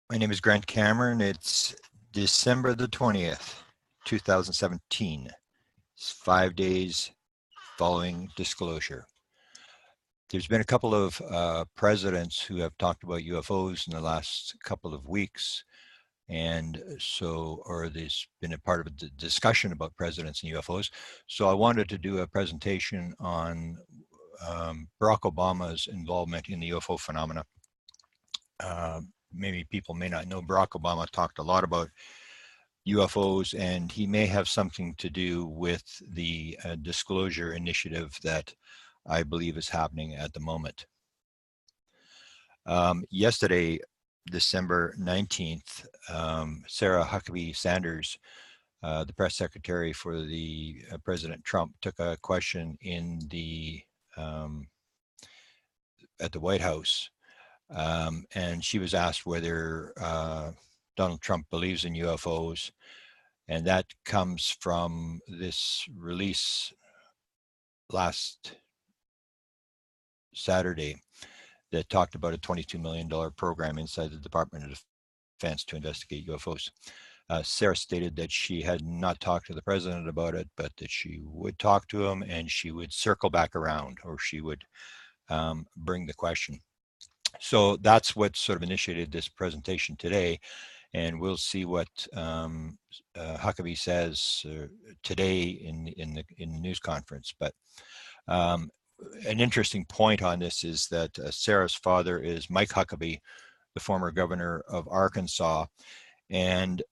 My name is Grant Cameron. It's December the 20th, 2017. It's 5 days following disclosure. There's been a couple of presidents who have talked about UFOs in the last couple of weeks. Or there's been a part of a discussion about presidents and UFOs. So I wanted to do a presentation on Barack Obama's involvement in the UFO phenomena. Maybe people may not know Barack Obama talked a lot about UFOs, and he may have something to do with the disclosure initiative that I believe is happening at the moment. Yesterday, December 19th, Sarah Huckabee Sanders, the press secretary for the President Trump, took a question in the at the White House, and she was asked whether Donald Trump believes in UFOs, and that comes from this release last Saturday that talked about a $22 million program inside the Department of Defense to investigate UFOs. Sarah stated that she had not talked to the president about it, but that she would talk to him and she would circle back around, or she would bring the question. So that's what sort of initiated this presentation today. And we'll see what Huckabee says today in the news conference. But an interesting point on this is that Sarah's father is Mike Huckabee, the former governor of Arkansas, and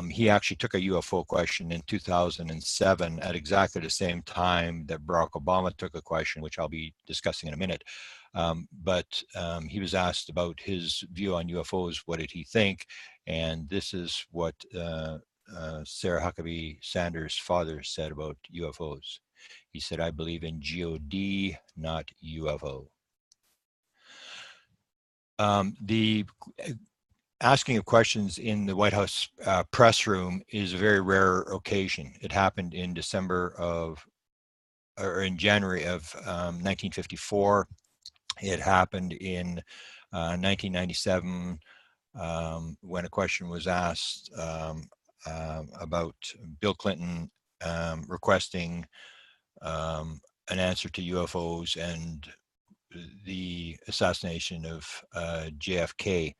he actually took a UFO question in 2007 at exactly the same time that Barack Obama took a question, which I'll be discussing in a minute. But he was asked about his view on UFOs. What did he think? And this is what Sarah Huckabee Sanders' father said about UFOs. He said, "I believe in God, not UFO." The asking of questions in the White House press room is a very rare occasion. It happened in January of 1954. It happened in 1997 when a question was asked about Bill Clinton requesting an answer to UFOs and the assassination of JFK.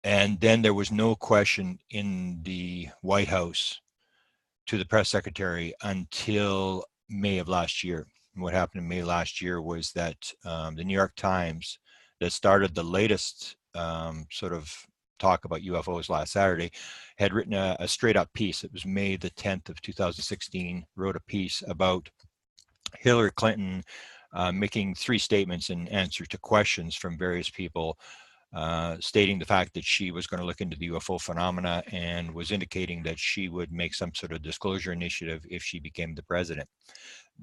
And then there was no question in the White House to the press secretary until May of last year. And what happened in May last year was that the New York Times, that started the latest sort of talk about UFOs last Saturday, had written a straight up piece. It was May the 10th of 2016, wrote a piece about Hillary Clinton making three statements in answer to questions from various people, stating the fact that she was going to look into the UFO phenomena and was indicating that she would make some sort of disclosure initiative if she became the president.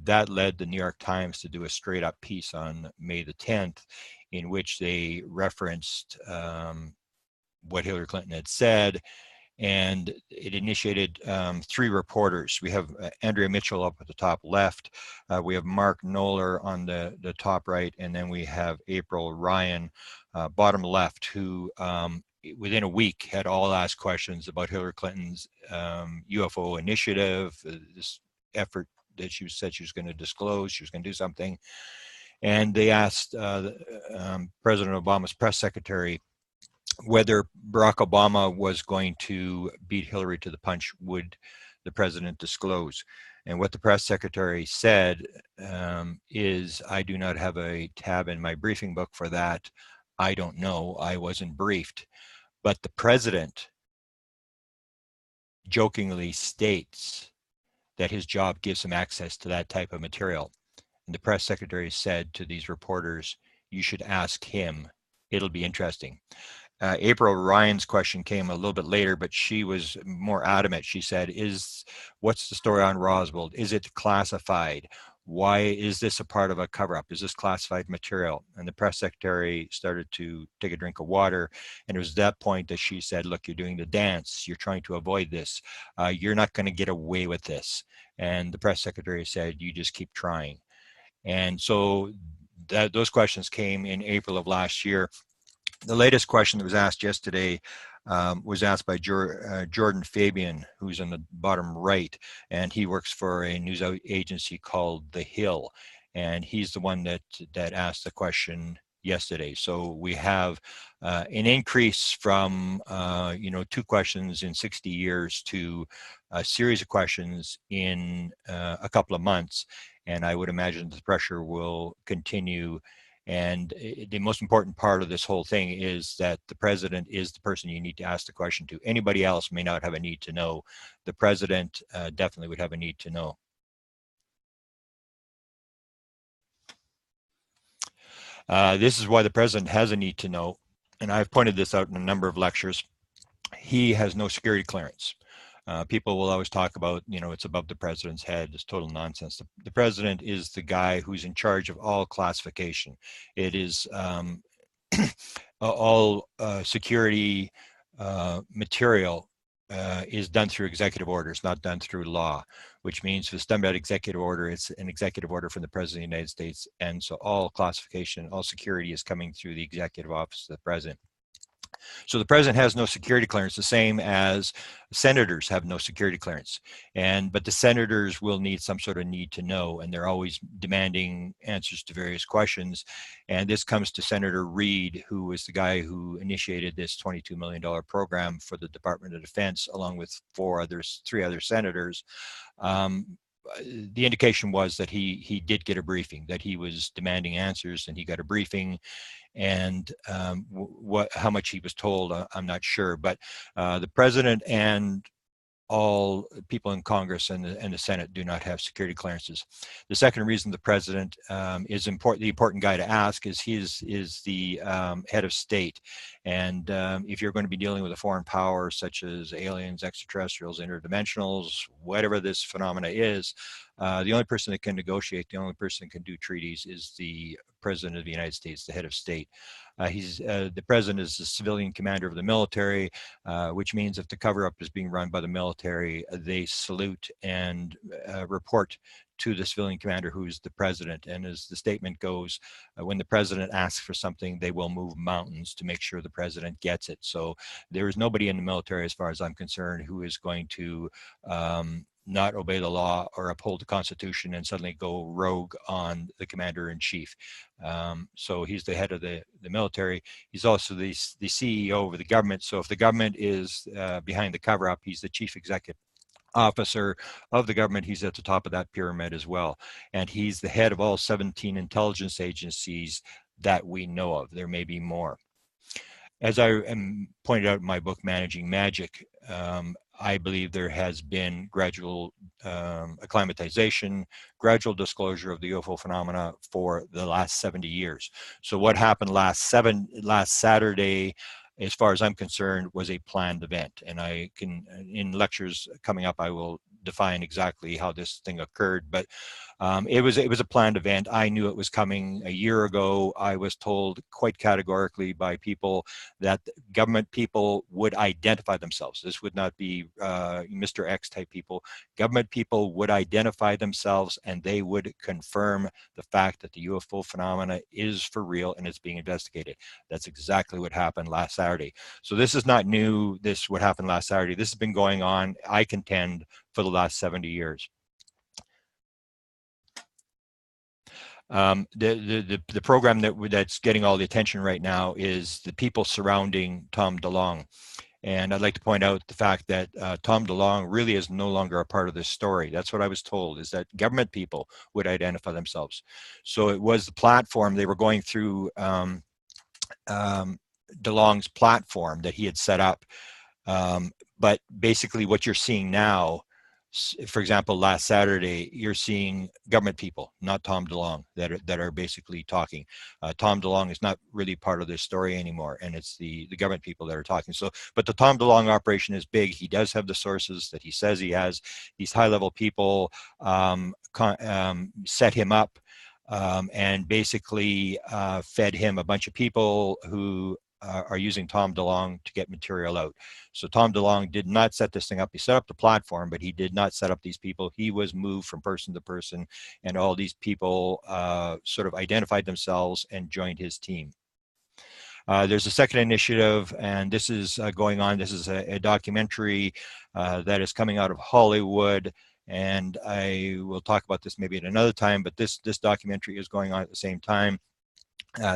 That led the New York Times to do a straight up piece on May the 10th in which they referenced what Hillary Clinton had said, and it initiated three reporters. We have Andrea Mitchell up at the top left, we have Mark Knoller on the top right, and then we have April Ryan bottom left, who within a week had all asked questions about Hillary Clinton's UFO initiative, this effort that she said she was going to disclose, she was going to do something. And they asked President Obama's press secretary whether Barack Obama was going to beat Hillary to the punch, would the president disclose? And what the press secretary said is, "I do not have a tab in my briefing book for that. I don't know. I wasn't briefed." But the president jokingly states that his job gives him access to that type of material. And the press secretary said to these reporters, "You should ask him. It'll be interesting." April Ryan's question came a little bit later, but she was more adamant. She said, "What's the story on Roswell? Is it classified? Why is this a part of a cover-up? Is this classified material?" And the press secretary started to take a drink of water. And it was at that point that she said, "Look, you're doing the dance. You're trying to avoid this. You're not going to get away with this." And the press secretary said, "You just keep trying." And so those questions came in April of last year. The latest question that was asked yesterday was asked by Jordan Fabian, who's on the bottom right, and he works for a news agency called The Hill, and he's the one that asked the question yesterday. So we have an increase from 2 questions in 60 years to a series of questions in a couple of months, and I would imagine the pressure will continue. And the most important part of this whole thing is that the president is the person you need to ask the question to. Anybody else may not have a need to know. The president definitely would have a need to know. This is why the president has a need to know, and I've pointed this out in a number of lectures. He has no security clearance. People will always talk about, it's above the president's head. It's total nonsense. The president is the guy who's in charge of all classification. It is all security material is done through executive orders, not done through law, which means if it's done by executive order, it's an executive order from the President of the United States. And so all classification, all security is coming through the executive office of the president. So the president has no security clearance, the same as senators have no security clearance. But the senators will need some sort of need to know, and they're always demanding answers to various questions. And this comes to Senator Reid, who was the guy who initiated this $22 million program for the Department of Defense, along with 3 other senators. The indication was that he did get a briefing, that he was demanding answers, and he got a briefing. And how much he was told, I'm not sure. But the president and all people in Congress and the Senate do not have security clearances. The second reason the president is the important guy to ask is he is the head of state. And if you're going to be dealing with a foreign power such as aliens, extraterrestrials, interdimensionals, whatever this phenomena is, the only person that can negotiate, the only person that can do treaties is the President of the United States, the head of state. The president is the civilian commander of the military, which means if the cover-up is being run by the military, they salute and report to the civilian commander, who's the president. And as the statement goes, when the president asks for something, they will move mountains to make sure the president gets it. So there is nobody in the military, as far as I'm concerned, who is going to not obey the law or uphold the Constitution and suddenly go rogue on the commander-in-chief. So he's the head of the military. He's also the CEO of the government. So if the government is behind the cover-up, he's the chief executive officer of the government. He's at the top of that pyramid as well. And he's the head of all 17 intelligence agencies that we know of. There may be more. As I pointed out in my book, Managing Magic, I believe there has been gradual acclimatization, gradual disclosure of the UFO phenomena for the last 70 years. So what happened last Saturday, as far as I'm concerned, was a planned event. And I can, in lectures coming up, I will define exactly how this thing occurred. But it was a planned event. I knew it was coming a year ago. I was told quite categorically by people that government people would identify themselves. This would not be Mr. X type people. Government people would identify themselves, and they would confirm the fact that the UFO phenomena is for real and it's being investigated. That's exactly what happened last Saturday. So this is not new. What happened last Saturday. This has been going on, I contend, for the last 70 years. The program that's getting all the attention right now is the people surrounding Tom DeLonge. And I'd like to point out the fact that Tom DeLonge really is no longer a part of this story. That's what I was told, is that government people would identify themselves. So it was the platform, they were going through DeLonge's platform that he had set up. But basically what you're seeing now, for example, last Saturday, you're seeing government people, not Tom DeLonge, that are basically talking. Tom DeLonge is not really part of this story anymore, and it's the government people that are talking. So, but the Tom DeLonge operation is big. He does have the sources that he says he has. These high-level people set him up and basically fed him a bunch of people who are using Tom DeLonge to get material out. So Tom DeLonge did not set this thing up. He set up the platform, but he did not set up these people. He was moved from person to person, and all these people sort of identified themselves and joined his team. There's a second initiative, and this is going on. This is a documentary that is coming out of Hollywood, and I will talk about this maybe at another time, but this documentary is going on at the same time.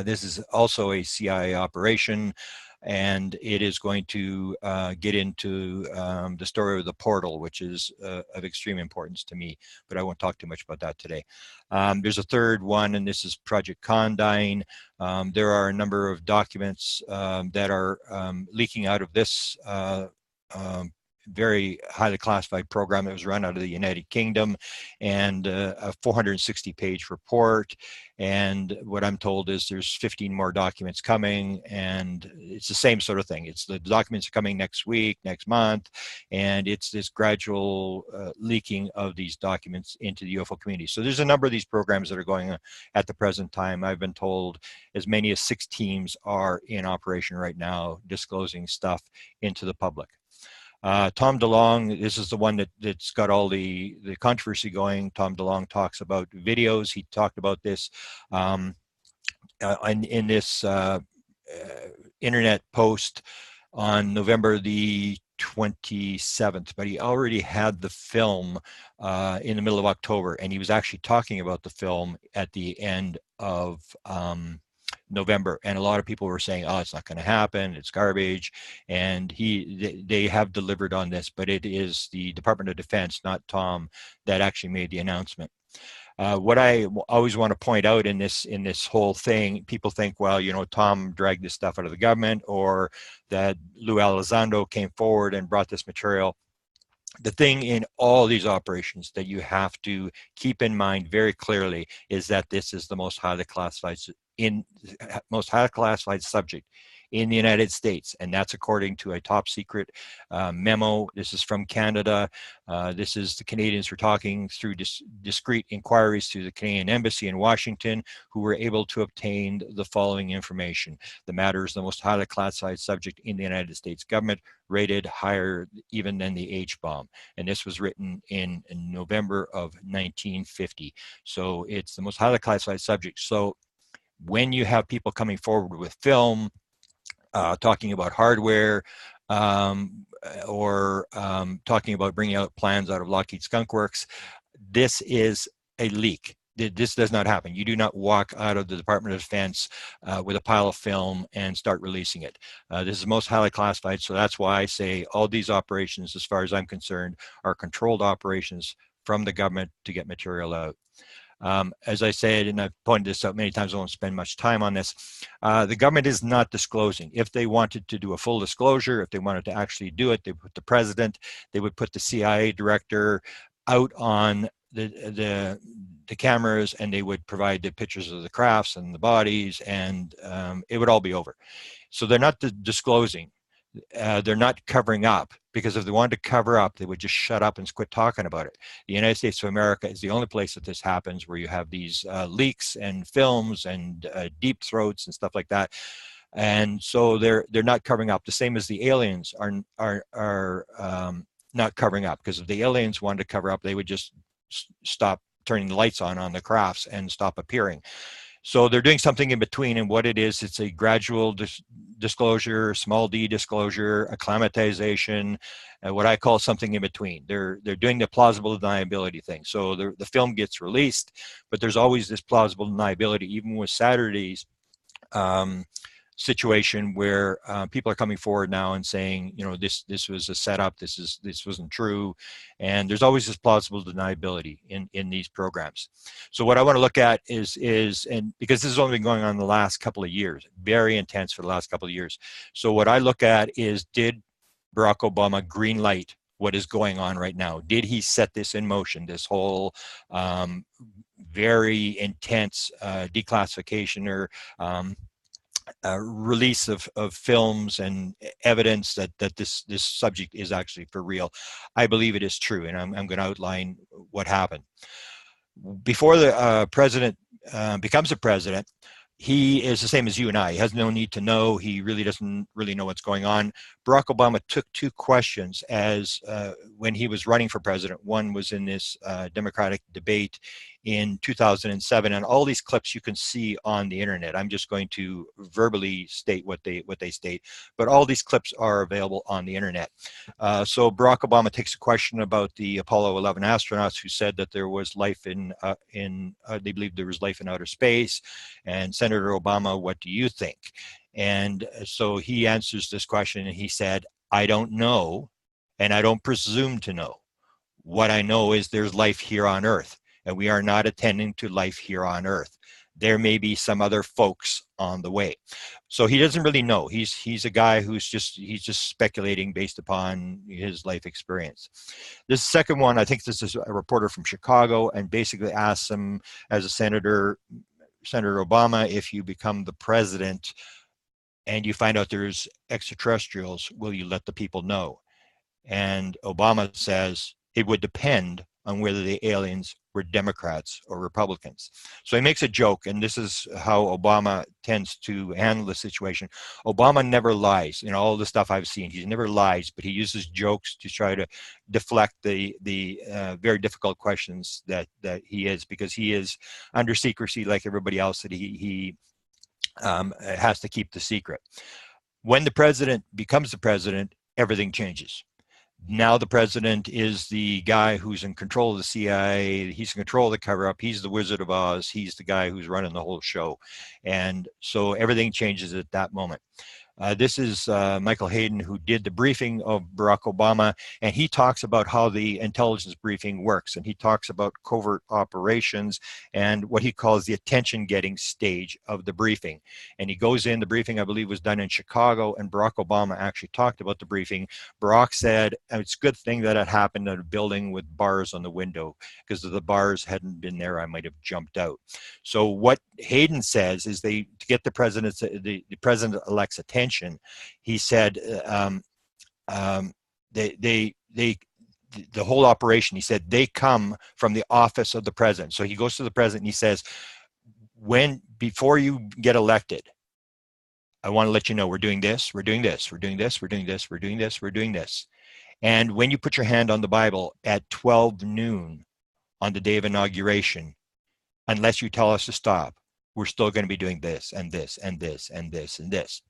This is also a CIA operation, and it is going to get into the story of the portal, which is of extreme importance to me, but I won't talk too much about that today. There's a third one, and this is Project Condign. There are a number of documents that are leaking out of this very highly classified program that was run out of the United Kingdom, and a 460-page report. And what I'm told is there's 15 more documents coming, and it's the same sort of thing. It's the documents are coming next week, next month, and it's this gradual leaking of these documents into the UFO community. So there's a number of these programs that are going on at the present time. I've been told as many as 6 teams are in operation right now, disclosing stuff into the public. Tom DeLonge, this is the one that's got all the controversy going. Tom DeLonge talks about videos. He talked about this in this internet post on November the 27th, but he already had the film in the middle of October, and he was actually talking about the film at the end of November, and a lot of people were saying, oh, it's not going to happen, it's garbage, and they have delivered on this, but it is the Department of Defense, not Tom, that actually made the announcement. What I always want to point out in this whole thing, people think, well, you know, Tom dragged this stuff out of the government, or that Lou Elizondo came forward and brought this material. The thing in all these operations that you have to keep in mind very clearly is that this is the most highly classified subject in the United States, and that's according to a top secret memo. This is from Canada. This is the Canadians were talking through discreet inquiries through the Canadian Embassy in Washington, who were able to obtain the following information. The matter is the most highly classified subject in the United States government, rated higher even than the H-bomb. And this was written in November of 1950. So it's the most highly classified subject. So when you have people coming forward with film, talking about hardware, or talking about bringing out plans out of Lockheed Skunk Works, this is a leak. This does not happen. You do not walk out of the Department of Defense with a pile of film and start releasing it. This is most highly classified, so that's why I say all these operations, as far as I'm concerned, are controlled operations from the government to get material out. As I said, and I've pointed this out many times, I won't spend much time on this, the government is not disclosing. If they wanted to do a full disclosure, if they wanted to actually do it, they would put the president, they would put the CIA director out on the cameras, and they would provide the pictures of the crafts and the bodies, and it would all be over. So they're not disclosing. They're not covering up, because if they wanted to cover up, they would just shut up and quit talking about it. The United States of America is the only place that this happens, where you have these leaks and films and deep throats and stuff like that. And so they're not covering up. The same as the aliens are not covering up, because if the aliens wanted to cover up, they would just stop turning the lights on the crafts and stop appearing. So they're doing something in between, and what it is, it's a gradual disclosure, small d disclosure, acclimatization, what I call something in between. They're doing the plausible deniability thing. So the film gets released, but there's always this plausible deniability, even with Saturday's situation, where people are coming forward now and saying, you know, this was a setup, this wasn't true, and there's always this plausible deniability in these programs. So what I want to look at is and because this has only been going on the last couple of years, very intense for the last couple of years. So what I look at is, did Barack Obama green light what is going on right now? Did he set this in motion, this whole very intense declassification or release of films and evidence that this subject is actually for real? I believe it is true, and I'm going to outline what happened. Before the president becomes a president, he is the same as you and I. He has no need to know. He really doesn't know what's going on. Barack Obama took 2 questions as when he was running for president. One was in this Democratic debate in 2007, and all these clips you can see on the internet. I'm just going to verbally state what they state, but all these clips are available on the internet. So Barack Obama takes a question about the Apollo 11 astronauts who said that there was life they believed there was life in outer space, and Senator Obama, what do you think? And so he answers this question, and he said, I don't know, and I don't presume to know. What I know is there's life here on Earth, and we are not attending to life here on Earth. There may be some other folks on the way. So he doesn't really know. He's a guy who's just speculating based upon his life experience. This second one, I think this is a reporter from Chicago, and basically asks him, as a Senator Obama, if you become the president and you find out there's extraterrestrials, will you let the people know? And Obama says it would depend on whether the aliens were Democrats or Republicans. So he makes a joke, and this is how Obama tends to handle the situation. Obama never lies. In all the stuff I've seen, he never lies, but he uses jokes to try to deflect the very difficult questions that he is, because he is under secrecy like everybody else, that he has to keep the secret. When the president becomes the president, everything changes. Now the president is the guy who's in control of the CIA. He's in control of the cover-up. He's the Wizard of Oz. He's the guy who's running the whole show. And so everything changes at that moment. This is Michael Hayden, who did the briefing of Barack Obama, and he talks about how the intelligence briefing works, and he talks about covert operations and what he calls the attention-getting stage of the briefing. And he goes in, the briefing, I believe, was done in Chicago, and Barack Obama actually talked about the briefing. Barack said, it's a good thing that it happened in a building with bars on the window, because if the bars hadn't been there, I might have jumped out. So what Hayden says is to get the president-elect's attention, he said the whole operation, he said, they come from the office of the president. So he goes to the president and he says, before you get elected, I want to let you know we're doing this, we're doing this, we're doing this, we're doing this, we're doing this, we're doing this. And when you put your hand on the Bible at 12 noon on the day of inauguration, unless you tell us to stop, we're still going to be doing this and this and this and this and this.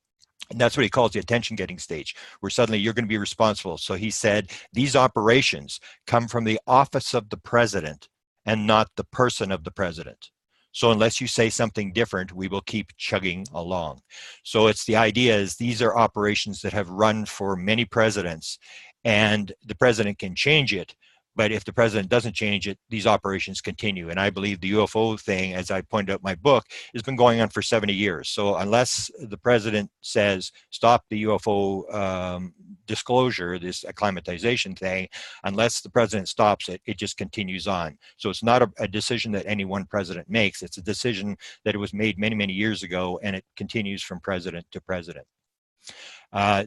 And that's what he calls the attention-getting stage, where suddenly you're going to be responsible. So he said, these operations come from the office of the president and not the person of the president. So unless you say something different, we will keep chugging along. So it's the idea is these are operations that have run for many presidents, and the president can change it. But if the president doesn't change it, these operations continue. And I believe the UFO thing, as I pointed out in my book, has been going on for 70 years. So unless the president says, stop the UFO disclosure, this acclimatization thing, unless the president stops it, it just continues on. So it's not a decision that any one president makes. It's a decision that it was made many, many years ago, and it continues from president to president.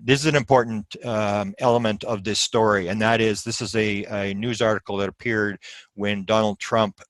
This is an important element of this story, and that is, this is a news article that appeared when Donald Trump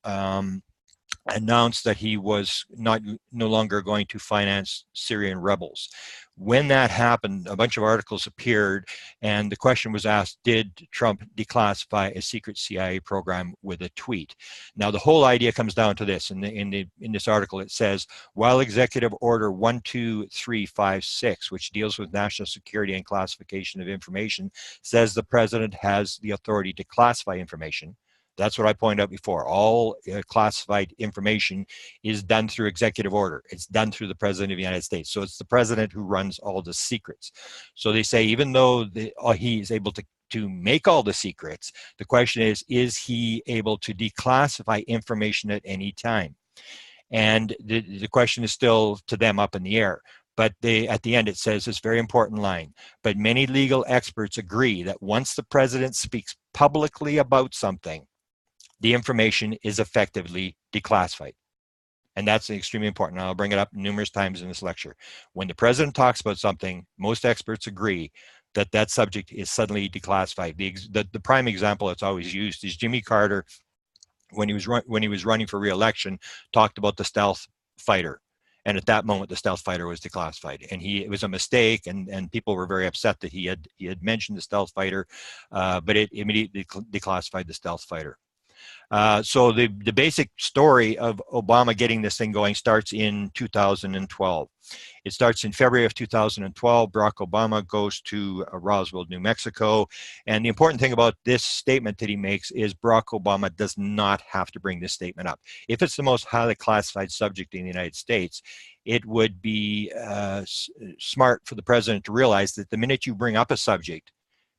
announced that he was no longer going to finance Syrian rebels. When that happened, a bunch of articles appeared, and the question was asked, did Trump declassify a secret CIA program with a tweet? Now, the whole idea comes down to this. In this article, it says, while Executive Order 12356, which deals with national security and classification of information, says the president has the authority to classify information. That's what I pointed out before. All classified information is done through executive order. It's done through the president of the United States. So it's the president who runs all the secrets. So they say, even though he is able to make all the secrets, the question is he able to declassify information at any time? And the question is still to them up in the air. But at the end, it says this very important line, but many legal experts agree that once the president speaks publicly about something, the information is effectively declassified. And that's extremely important. I'll bring it up numerous times in this lecture. When the president talks about something, most experts agree that that subject is suddenly declassified. The prime example that's always used is Jimmy Carter, when he was running for re-election, talked about the stealth fighter. And at that moment, the stealth fighter was declassified, and it was a mistake, and people were very upset that he had mentioned the stealth fighter, but it immediately declassified the stealth fighter. So the basic story of Obama getting this thing going starts in 2012. It starts in February of 2012. Barack Obama goes to Roswell, New Mexico. And the important thing about this statement that he makes is Barack Obama does not have to bring this statement up. If it's the most highly classified subject in the United States, it would be smart for the president to realize that the minute you bring up a subject,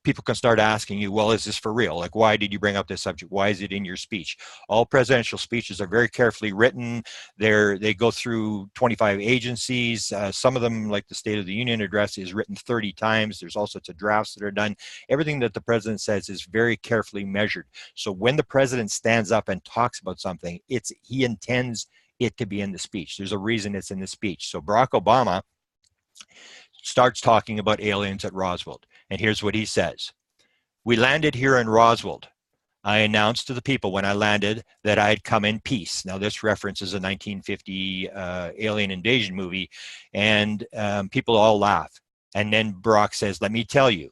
people can start asking you, well, is this for real? Like, why did you bring up this subject? Why is it in your speech? All presidential speeches are very carefully written. They go through 25 agencies. Some of them, like the State of the Union address, is written 30 times. There's all sorts of drafts that are done. Everything that the president says is very carefully measured. So when the president stands up and talks about something, he intends it to be in the speech. There's a reason it's in the speech. So Barack Obama starts talking about aliens at Roswell. And here's what he says. We landed here in Roswell. I announced to the people when I landed that I had come in peace. Now this references a 1950 alien invasion movie, and people all laugh. And then Barack says, let me tell you,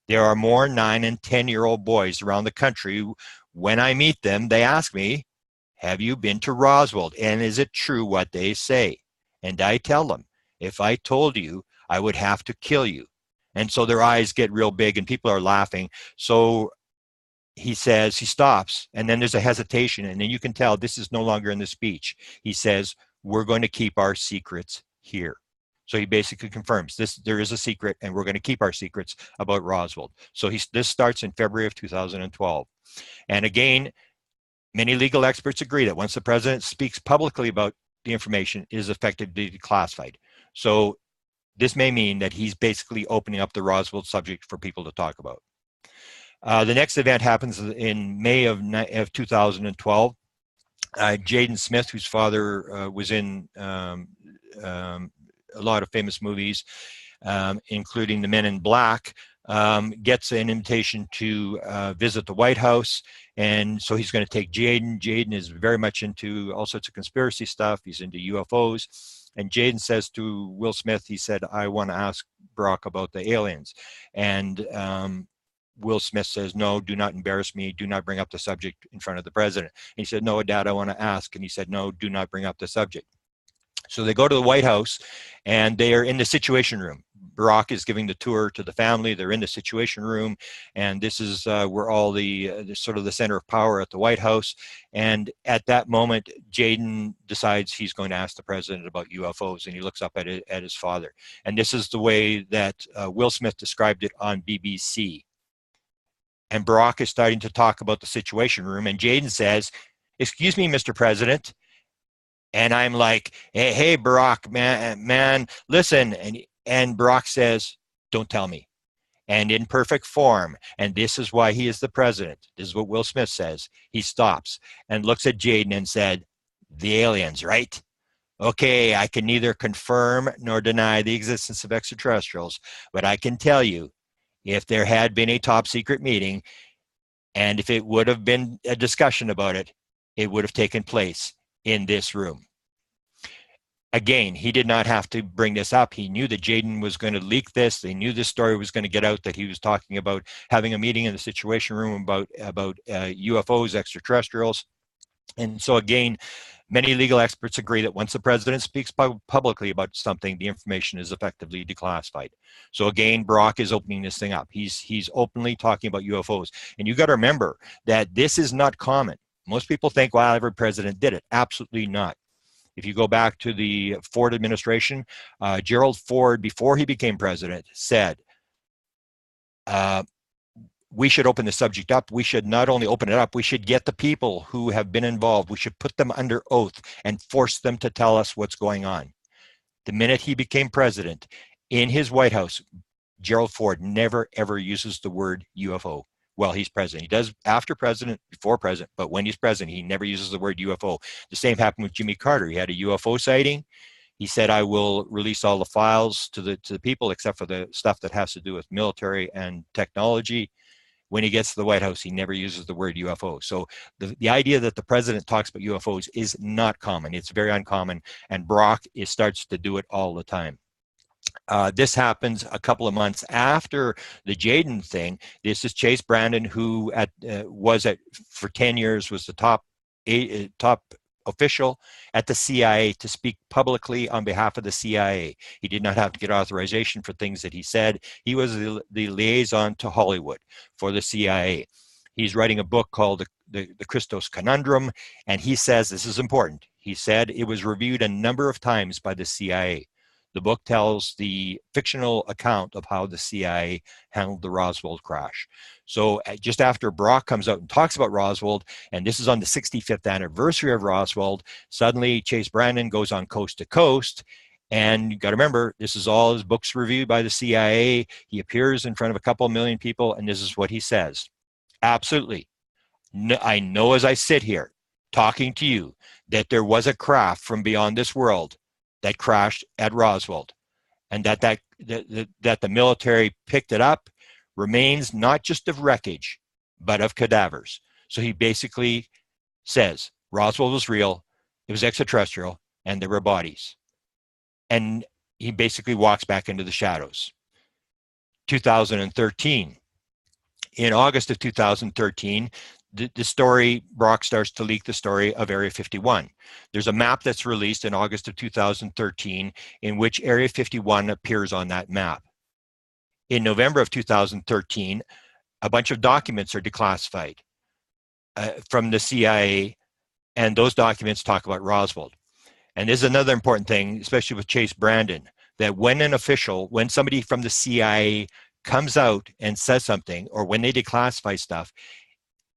there are more 9 and 10-year-old boys around the country. When I meet them, they ask me, have you been to Roswell? And is it true what they say? And I tell them, if I told you, I would have to kill you. And so their eyes get real big and people are laughing. So he says, he stops, and then there's a hesitation, and then you can tell this is no longer in the speech. He says, we're going to keep our secrets here. So he basically confirms there is a secret, and we're going to keep our secrets about Roswell. So this starts in February of 2012. And again, many legal experts agree that once the president speaks publicly about the information, it is effectively declassified. So this may mean that he's basically opening up the Roswell subject for people to talk about. The next event happens in May of 2012. Jaden Smith, whose father was in a lot of famous movies, including The Men in Black, gets an invitation to visit the White House. And so he's going to take Jaden. Jaden is very much into all sorts of conspiracy stuff. He's into UFOs. And Jaden says to Will Smith, he said, I want to ask Barack about the aliens. And Will Smith says, no, do not embarrass me. Do not bring up the subject in front of the president. And he said, no, Dad, I want to ask. And he said, no, do not bring up the subject. So they go to the White House, and they are in the Situation Room. Barack is giving the tour to the family. They're in the Situation Room, and this is where all the sort of the center of power at the White House. And at that moment, Jaden decides he's going to ask the president about UFOs, and he looks up at his father. And this is the way that Will Smith described it on BBC. And Barack is starting to talk about the Situation Room, and Jaden says, excuse me, Mr. President. And I'm like, hey, Barack, man, listen. And Barack says, don't tell me. And in perfect form, and this is why he is the president. This is what Will Smith says. He stops and looks at Jaden and said, the aliens, right? Okay, I can neither confirm nor deny the existence of extraterrestrials, but I can tell you, if there had been a top secret meeting, and if it would have been a discussion about it, it would have taken place in this room. Again, he did not have to bring this up. He knew that Jaden was going to leak this. They knew this story was going to get out, that he was talking about having a meeting in the Situation Room about UFOs, extraterrestrials. And so again, many legal experts agree that once the president speaks publicly about something, the information is effectively declassified. So again, Barack is opening this thing up. He's openly talking about UFOs. And you got to remember that this is not common. Most people think, well, every president did it. Absolutely not. If you go back to the Ford administration, Gerald Ford, before he became president, said, we should open the subject up. We should not only open it up, we should get the people who have been involved. We should put them under oath and force them to tell us what's going on. The minute he became president, in his White House, Gerald Ford never, ever uses the word UFO. Well, he's president. He does after president, before president, but when he's president, he never uses the word UFO. The same happened with Jimmy Carter. He had a UFO sighting. He said, I will release all the files to the people except for the stuff that has to do with military and technology. When he gets to the White House, he never uses the word UFO. So the idea that the president talks about UFOs is not common. It's very uncommon, and Barack starts to do it all the time. This happens a couple of months after the Jaden thing. This is Chase Brandon, who for 10 years was the top official at the CIA to speak publicly on behalf of the CIA. He did not have to get authorization for things that he said. He was the liaison to Hollywood for the CIA. He's writing a book called the Christos Conundrum, and he says, this is important, he said it was reviewed a number of times by the CIA. The book tells the fictional account of how the CIA handled the Roswell crash. So just after Brock comes out and talks about Roswell, and this is on the 65th anniversary of Roswell, suddenly Chase Brandon goes on Coast to Coast. And you got to remember, this is all his books reviewed by the CIA. He appears in front of a couple million people, and this is what he says. Absolutely. No, I know as I sit here talking to you that there was a craft from beyond this world that crashed at Roswell, and that the military picked it up, remains not just of wreckage, but of cadavers. So he basically says Roswell was real, it was extraterrestrial, and there were bodies. And he basically walks back into the shadows. 2013. In August of 2013, the story, Brock starts to leak the story of Area 51. There's a map that's released in August of 2013 in which Area 51 appears on that map. In November of 2013, a bunch of documents are declassified from the CIA, and those documents talk about Roswell. And this is another important thing, especially with Chase Brandon, that when somebody from the CIA comes out and says something, or when they declassify stuff,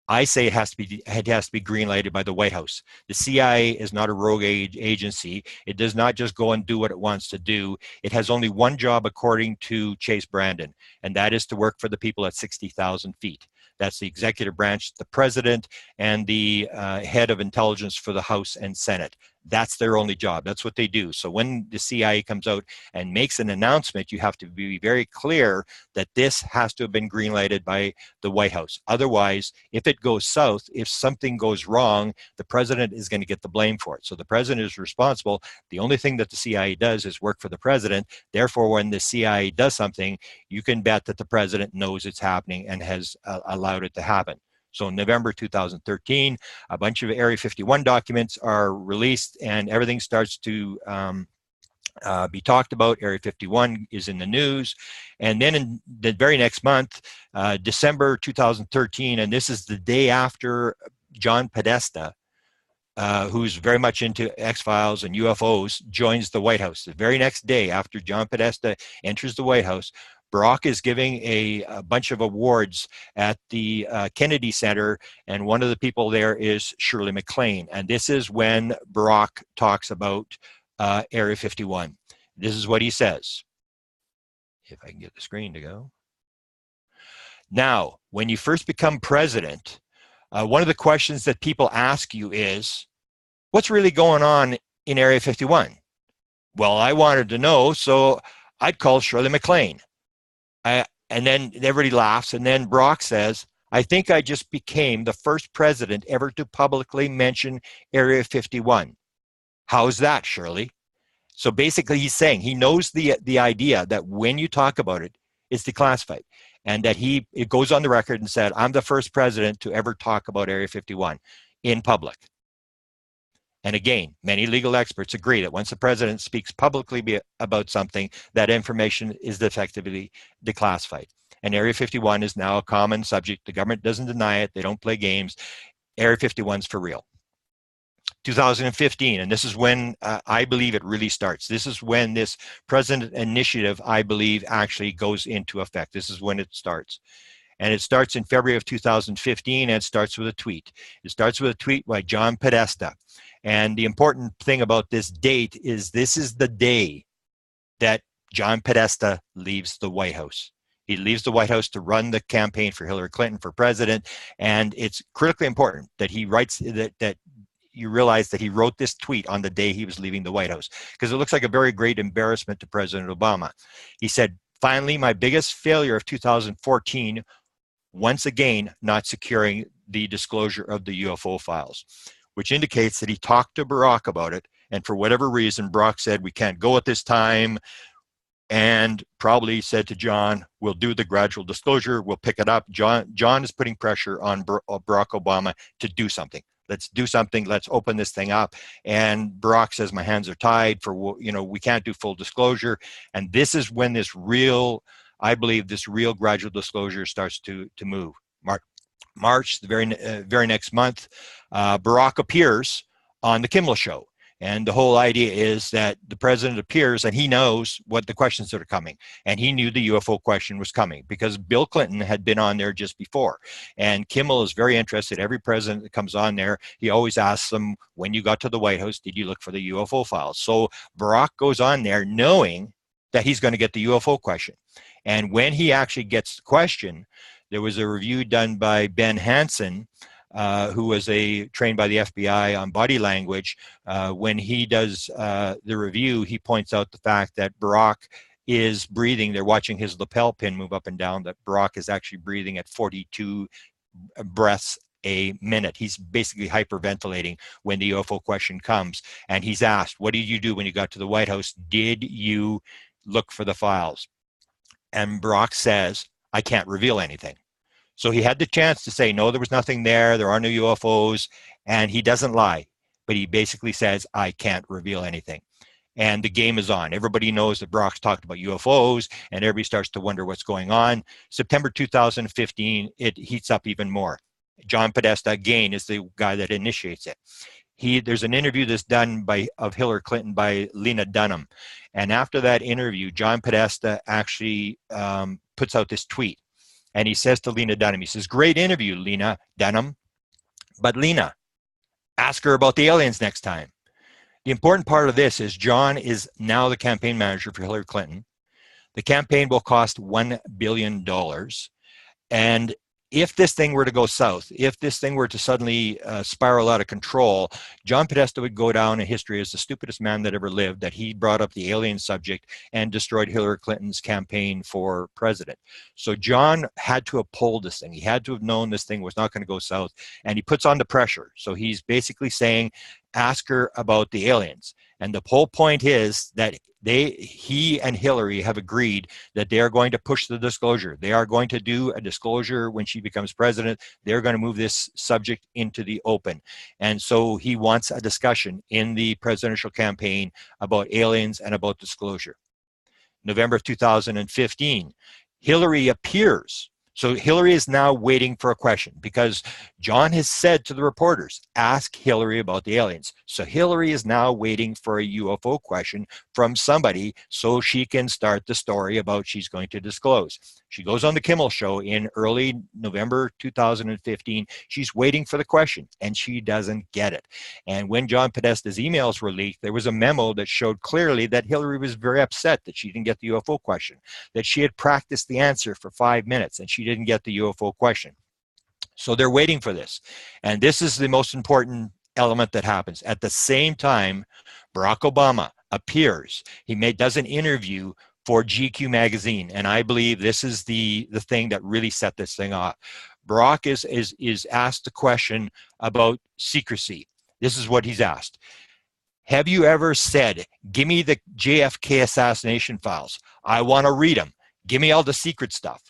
I say it has to be green lighted by the White House. The CIA is not a rogue agency. It does not just go and do what it wants to do. It has only one job, according to Chase Brandon, and that is to work for the people at 60,000 feet. That's the executive branch, the president, and the head of intelligence for the House and Senate. That's their only job. That's what they do. So when the CIA comes out and makes an announcement, you have to be very clear that this has to have been green-lighted by the White House. Otherwise, if it goes south, if something goes wrong, the president is going to get the blame for it. So the president is responsible. The only thing that the CIA does is work for the president. Therefore, when the CIA does something, you can bet that the president knows it's happening and has allowed it to happen. So in November 2013, a bunch of Area 51 documents are released, and everything starts to be talked about. Area 51 is in the news. And then in the very next month, December 2013, and this is the day after John Podesta, who's very much into X-Files and UFOs, joins the White House. The very next day after John Podesta enters the White House, Brock is giving a bunch of awards at the Kennedy Center, and one of the people there is Shirley MacLaine. And this is when Brock talks about Area 51. This is what he says. If I can get the screen to go. Now, when you first become president, one of the questions that people ask you is, what's really going on in Area 51? Well, I wanted to know, so I'd call Shirley MacLaine. And then everybody laughs, and then Brock says, I think I just became the first president ever to publicly mention Area 51. How's that, Shirley? So basically he's saying he knows the idea that when you talk about it, it's declassified, and that it goes on the record and said, I'm the first president to ever talk about Area 51 in public. And again, many legal experts agree that once the president speaks publicly about something, that information is effectively declassified. And Area 51 is now a common subject. The government doesn't deny it. They don't play games. Area 51's for real. 2015, and this is when I believe it really starts. This is when this president initiative, I believe, actually goes into effect. This is when it starts. And it starts in February of 2015, and it starts with a tweet. It starts with a tweet by John Podesta. And the important thing about this date is this is the day that John Podesta leaves the White House. He leaves the White House to run the campaign for Hillary Clinton for president. And it's critically important that he writes that you realize that he wrote this tweet on the day he was leaving the White House, because it looks like a very great embarrassment to President Obama. He said, finally, my biggest failure of 2014, once again, not securing the disclosure of the UFO files, which indicates that he talked to Barack about it. And for whatever reason, Barack said, we can't go at this time. and probably said to John, we'll do the gradual disclosure, we'll pick it up. John is putting pressure on Barack Obama to do something. Let's do something. Let's open this thing up. And Barack says, my hands are tied for, we can't do full disclosure. And this is when this real, I believe, this real gradual disclosure starts to move. March, the very next month, Barack appears on the Kimmel Show. And the whole idea is that the president appears and he knows what the questions that are coming. And he knew the UFO question was coming because Bill Clinton had been on there just before. And Kimmel is very interested. Every president that comes on there, he always asks them, when you got to the White House, did you look for the UFO files? So Barack goes on there knowing that he's going to get the UFO question. And when he actually gets the question, there was a review done by Ben Hansen, who was trained by the FBI on body language. When he does the review, he points out the fact that Barack is breathing. They're watching his lapel pin move up and down, that Barack is actually breathing at 42 breaths a minute. He's basically hyperventilating when the UFO question comes. And he's asked, what did you do when you got to the White House? Did you look for the files? And Barack says, I can't reveal anything. So he had the chance to say, no, there was nothing there. There are no UFOs. And he doesn't lie. But he basically says, I can't reveal anything. And the game is on. Everybody knows that Barack's talked about UFOs, and everybody starts to wonder what's going on. September 2015, it heats up even more. John Podesta, again, is the guy that initiates it. There's an interview that's done of Hillary Clinton by Lena Dunham. And after that interview, John Podesta actually puts out this tweet. And he says to Lena Dunham, he says, great interview, Lena Dunham. But Lena, ask her about the aliens next time. The important part of this is John is now the campaign manager for Hillary Clinton. The campaign will cost $1 billion. And if this thing were to go south, if this thing were to suddenly spiral out of control, John Podesta would go down in history as the stupidest man that ever lived, that he brought up the alien subject and destroyed Hillary Clinton's campaign for president. So John had to uphold this thing. He had to have known this thing was not going to go south, and he puts on the pressure. So he's basically saying, ask her about the aliens. And the whole point is that he and Hillary have agreed that they are going to push the disclosure. They are going to do a disclosure when she becomes president. They're going to move this subject into the open. And so he wants a discussion in the presidential campaign about aliens and about disclosure. November of 2015, Hillary appears. So Hillary is now waiting for a question because John has said to the reporters, ask Hillary about the aliens. So Hillary is now waiting for a UFO question from somebody so she can start the story about she's going to disclose. She goes on the Kimmel Show in early November 2015. She's waiting for the question and she doesn't get it. And when John Podesta's emails were leaked, there was a memo that showed clearly that Hillary was very upset that she didn't get the UFO question, that she had practiced the answer for 5 minutes and she didn't get the UFO question. So they're waiting for this. And this is the most important element that happens. At the same time, Barack Obama appears. He does an interview for GQ magazine. And I believe this is the thing that really set this thing off. Barack is asked a question about secrecy. This is what he's asked. Have you ever said, give me the JFK assassination files. I want to read them. Give me all the secret stuff.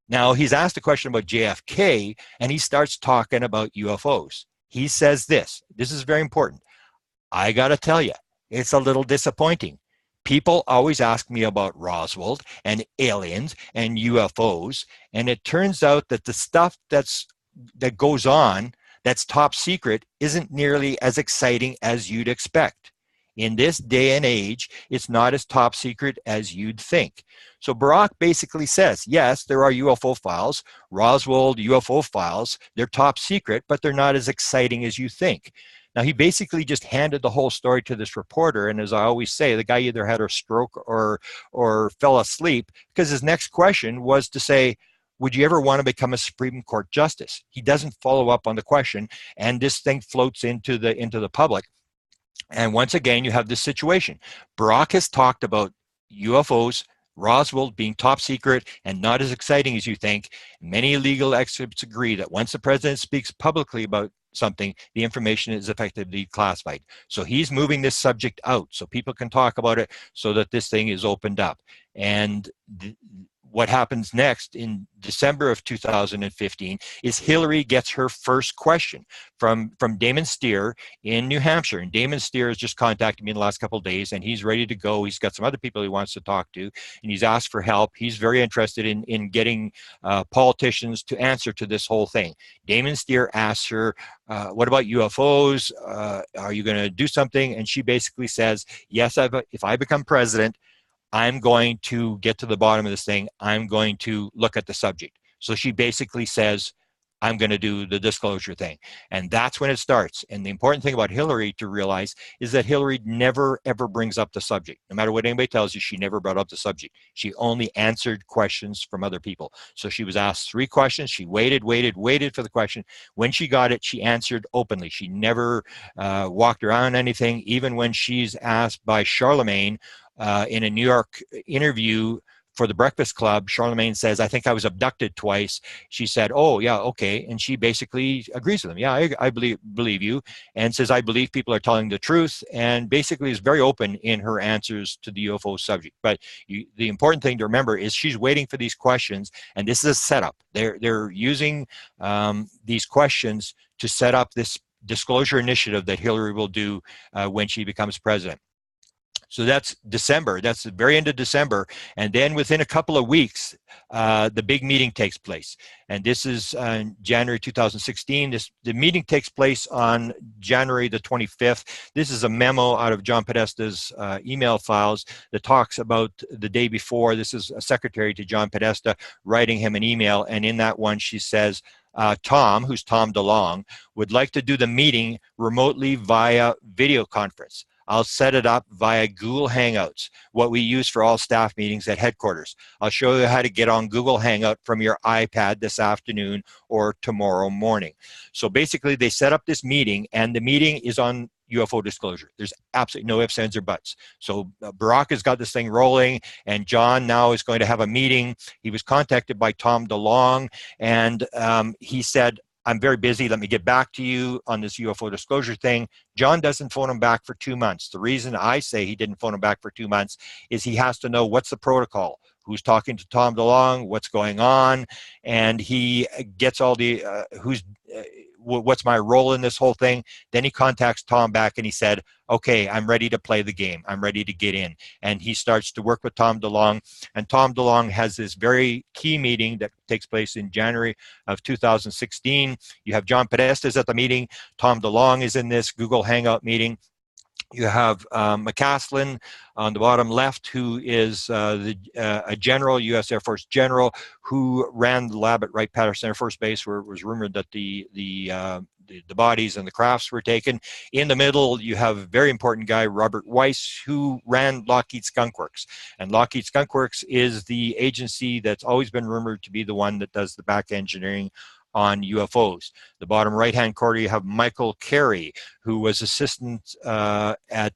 Now, he's asked a question about JFK, and he starts talking about UFOs. He says this is very important. I got to tell you, it's a little disappointing. People always ask me about Roswell and aliens and UFOs, and it turns out that the stuff that goes on that's top secret isn't nearly as exciting as you'd expect. In this day and age, it's not as top secret as you'd think. So Barack basically says, yes, there are UFO files, Roswell UFO files, they're top secret, but they're not as exciting as you think. Now, he basically just handed the whole story to this reporter, and as I always say, the guy either had a stroke or fell asleep, because his next question was to say, would you ever want to become a Supreme Court justice? He doesn't follow up on the question, and this thing floats into the public. And once again, you have this situation. Barack has talked about UFOs, Roswell being top secret and not as exciting as you think. Many legal experts agree that once the president speaks publicly about something, the information is effectively classified. So he's moving this subject out so people can talk about it so that this thing is opened up. And what happens next in December of 2015 is Hillary gets her first question from Damon Steer in New Hampshire. And Damon Steer has just contacted me in the last couple of days, and he's ready to go. He's got some other people he wants to talk to, and he's asked for help. He's very interested in getting politicians to answer to this whole thing. Damon Steer asks her, what about UFOs? Are you going to do something? And she basically says, yes, if I become president, I'm going to get to the bottom of this thing. I'm going to look at the subject. So she basically says, I'm going to do the disclosure thing. And that's when it starts. And the important thing about Hillary to realize is that Hillary never, ever brings up the subject. No matter what anybody tells you, she never brought up the subject. She only answered questions from other people. So she was asked 3 questions. She waited for the question. When she got it, she answered openly. She never walked around anything. Even when she's asked by Charlemagne in a New York interview for the Breakfast Club, Charlemagne says, I think I was abducted twice. She said, oh, yeah, okay. And she basically agrees with him. Yeah, I believe you. And says, I believe people are telling the truth. And basically is very open in her answers to the UFO subject. But the important thing to remember is she's waiting for these questions. And this is a setup. They're using these questions to set up this disclosure initiative that Hillary will do when she becomes president. So that's December. That's the very end of December. And then within a couple of weeks, the big meeting takes place. And this is January 2016. The meeting takes place on January the 25th. This is a memo out of John Podesta's email files that talks about the day before. This is a secretary to John Podesta writing him an email. And in that one, she says, Tom, who's Tom DeLonge, would like to do the meeting remotely via video conference. I'll set it up via Google Hangouts, what we use for all staff meetings at headquarters. I'll show you how to get on Google Hangout from your iPad this afternoon or tomorrow morning. So basically, they set up this meeting, and the meeting is on UFO disclosure. There's absolutely no ifs, ands, or buts. So Barack has got this thing rolling, and John now is going to have a meeting. He was contacted by Tom DeLonge, and he said, I'm very busy. Let me get back to you on this UFO disclosure thing. John doesn't phone him back for 2 months. The reason I say he didn't phone him back for 2 months is he has to know what's the protocol, who's talking to Tom DeLonge, what's going on, and he gets all the what's my role in this whole thing. Then he contacts Tom back and he said, okay, I'm ready to play the game. I'm ready to get in. And he starts to work with Tom DeLonge. And Tom DeLonge has this very key meeting that takes place in January of 2016. You have John Podesta at the meeting. Tom DeLonge is in this Google Hangout meeting. You have McCaslin on the bottom left, who is a general, U.S. Air Force general, who ran the lab at Wright-Patterson Air Force Base, where it was rumored that the bodies and the crafts were taken. In the middle, you have a very important guy, Robert Weiss, who ran Lockheed Skunk Works. And Lockheed Skunk Works is the agency that's always been rumored to be the one that does the back engineering on UFOs. The bottom right-hand corner, you have Michael Carey, who was assistant at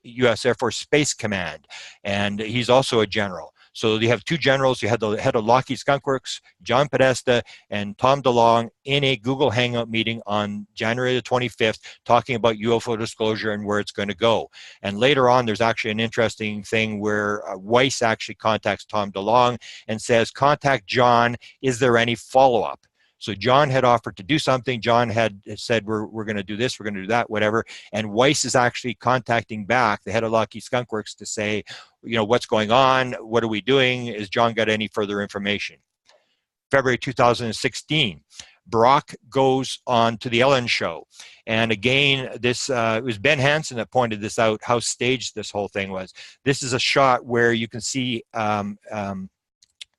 U.S. Air Force Space Command, and he's also a general. So you have 2 generals. You had the head of Lockheed Skunk Works, John Podesta, and Tom DeLonge in a Google Hangout meeting on January the 25th, talking about UFO disclosure and where it's going to go. And later on, there's actually an interesting thing where Weiss actually contacts Tom DeLonge and says, contact John, is there any follow-up? So John had offered to do something. John had said, we're going to do this, we're going to do that, whatever. And Weiss is actually contacting back the head of Lockheed Skunk Works to say, you know, what's going on? What are we doing? Has John got any further information? February 2016, Barack goes on to the Ellen Show. And again, this it was Ben Hansen that pointed this out, how staged this whole thing was. This is a shot where you can see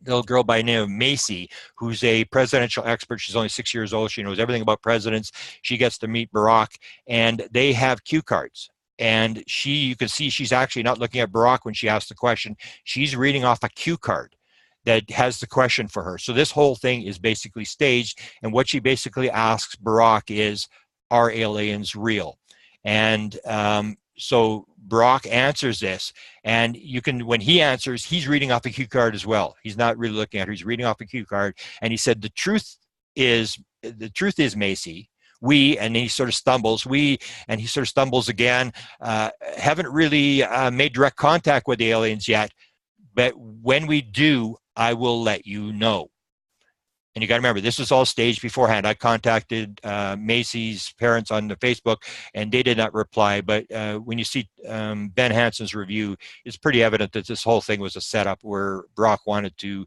little girl by the name of Macy, who's a presidential expert. She's only 6 years old. She knows everything about presidents. She gets to meet Barack, and they have cue cards. And you can see she's actually not looking at Barack when she asks the question. She's reading off a cue card that has the question for her. So this whole thing is basically staged. And what she basically asks Barack is, are aliens real? And so Barack answers this, and you can, when he answers, he's reading off a cue card as well. He's not really looking at her. He's reading off a cue card. And he said, the truth is Macy, we, and he sort of stumbles, and he sort of stumbles again, haven't really made direct contact with the aliens yet, but when we do, I will let you know. And you got to remember, this was all staged beforehand. I contacted Macy's parents on the Facebook, and they did not reply. But when you see Ben Hanson's review, it's pretty evident that this whole thing was a setup where Brock wanted to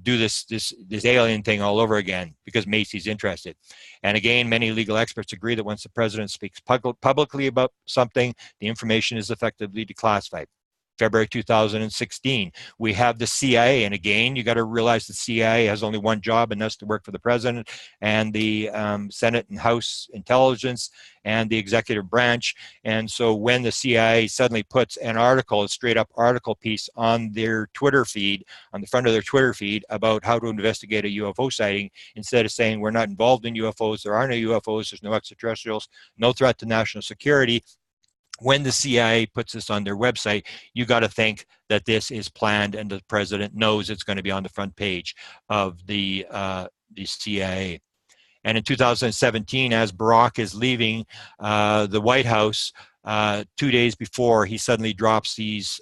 do this alien thing all over again because Macy's interested. And again, many legal experts agree that once the president speaks publicly about something, the information is effectively declassified. February 2016, we have the CIA, and again, you got to realize the CIA has only one job, and that's to work for the president and the Senate and House intelligence and the executive branch. And so when the CIA suddenly puts an article, a straight up article piece on their Twitter feed, on the front of their Twitter feed about how to investigate a UFO sighting, instead of saying we're not involved in UFOs, there are no UFOs, there's no extraterrestrials, no threat to national security, when the CIA puts this on their website, you got to think that this is planned and the president knows it's going to be on the front page of the CIA. And in 2017, as Barack is leaving the White House, 2 days before, he suddenly drops these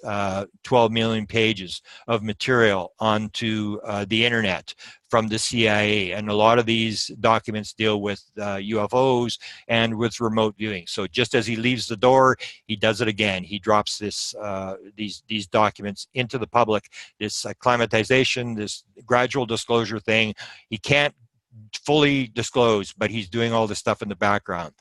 12 million pages of material onto the internet from the CIA. And a lot of these documents deal with UFOs and with remote viewing. So just as he leaves the door, he does it again. He drops this these documents into the public, this acclimatization, this gradual disclosure thing. He can't fully disclose, but he's doing all this stuff in the background.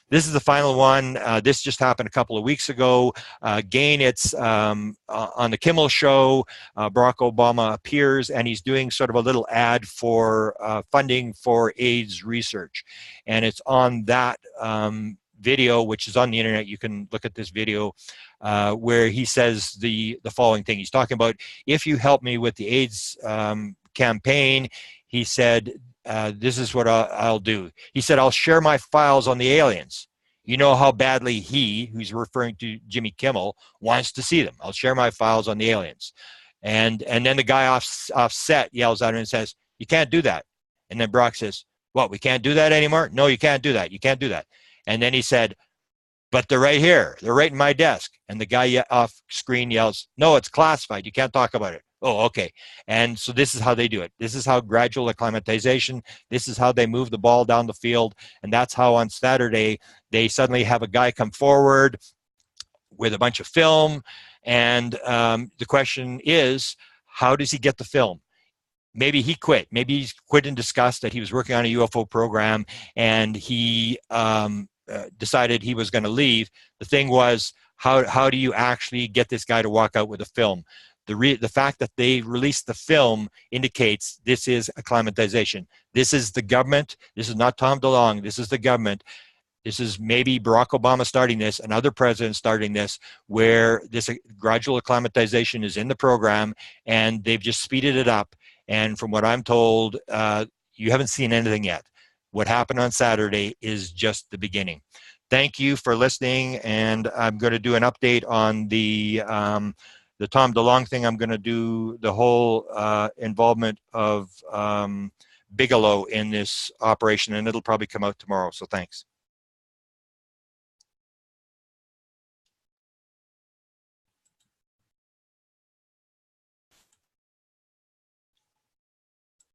This is the final one. This just happened a couple of weeks ago. Again, it's on the Kimmel show. Barack Obama appears, and he's doing sort of a little ad for funding for AIDS research. And it's on that video, which is on the internet. You can look at this video where he says the following thing. He's talking about, if you help me with the AIDS campaign, he said, this is what I'll do. He said, I'll share my files on the aliens. You know how badly he, who's referring to Jimmy Kimmel, wants to see them. I'll share my files on the aliens. And then the guy offset yells at him and says, you can't do that. And then Brock says, what, we can't do that anymore? No, you can't do that. You can't do that. And then he said, but they're right here. They're right in my desk. And the guy off screen yells, no, it's classified. You can't talk about it. Oh, okay. And so this is how they do it. This is how gradual acclimatization, this is how they move the ball down the field. And that's how on Saturday, they suddenly have a guy come forward with a bunch of film. And the question is, how does he get the film? Maybe he quit. Maybe he quit in disgust that he was working on a UFO program and he decided he was going to leave. The thing was, how do you actually get this guy to walk out with a film? The fact that they released the film indicates this is acclimatization. This is the government. This is not Tom DeLonge. This is the government. This is maybe Barack Obama starting this, and other presidents starting this, where this gradual acclimatization is in the program, and they've just speeded it up. And from what I'm told, you haven't seen anything yet. What happened on Saturday is just the beginning. Thank you for listening, and I'm going to do an update on the Tom DeLonge thing. I'm going to do the whole involvement of Bigelow in this operation, and it'll probably come out tomorrow. So thanks.